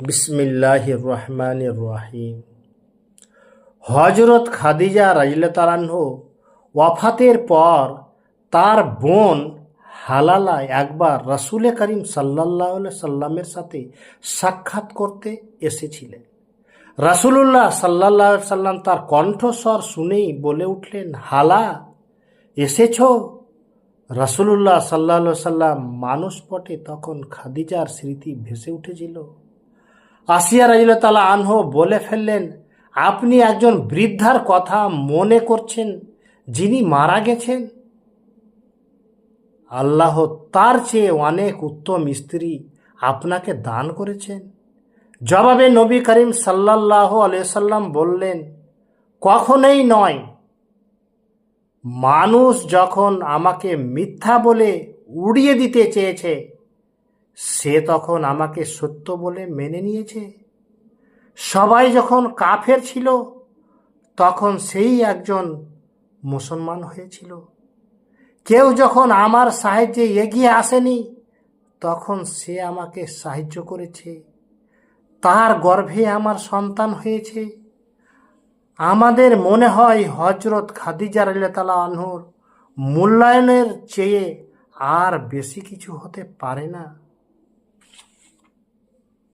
বিসমিল্লাহির রহমানির রহিম। হযরত খাদিজা রাদিয়াল্লাহু আনহা ওয়াফাতের পর তার বোন হালালা একবার রাসূল করিম সাল্লাল্লাহু আলাইহি সাল্লামের সাথে সাক্ষাৎ করতে এসেছিলেন। রাসূলুল্লাহ সাল্লাল্লাহু আলাইহি সাল্লাম তার কণ্ঠস্বর শুনেই বলে উঠলেন, হালা, এসেছো? রাসূলুল্লাহ সাল্লাল্লাহু আলাইহি সাল্লাম মানসপটে তখন খাদিজার স্মৃতি ভেসে উঠেছিল। আসিয়া রাদিয়াল্লাহু আনহা বলে ফেললেন, আপনি একজন বৃদ্ধার কথা মনে করছেন যিনি মারা গেছেন? আল্লাহ তার চেয়ে অনেক উত্তম স্ত্রী আপনাকে দান করেছেন। জবাবে নবী করিম সাল্লাল্লাহু আলাইহি সাল্লাম বললেন, কখনোই নয়। মানুষ যখন আমাকে মিথ্যা বলে উড়িয়ে দিতে চেয়েছে, সে তখন আমাকে সত্য বলে মেনে নিয়েছে। সবাই যখন কাফের ছিল, তখন সেই একজন মুসলমান হয়েছিল। কেউ যখন আমার সাহায্যে এগিয়ে আসেনি, তখন সে আমাকে সাহায্য করেছে। তার গর্ভে আমার সন্তান হয়েছে। আমাদের মনে হয় হযরত খাদিজা রাদিয়াল্লাহু আনহার মূল্যায়নের চেয়ে আর বেশি কিছু হতে পারে না।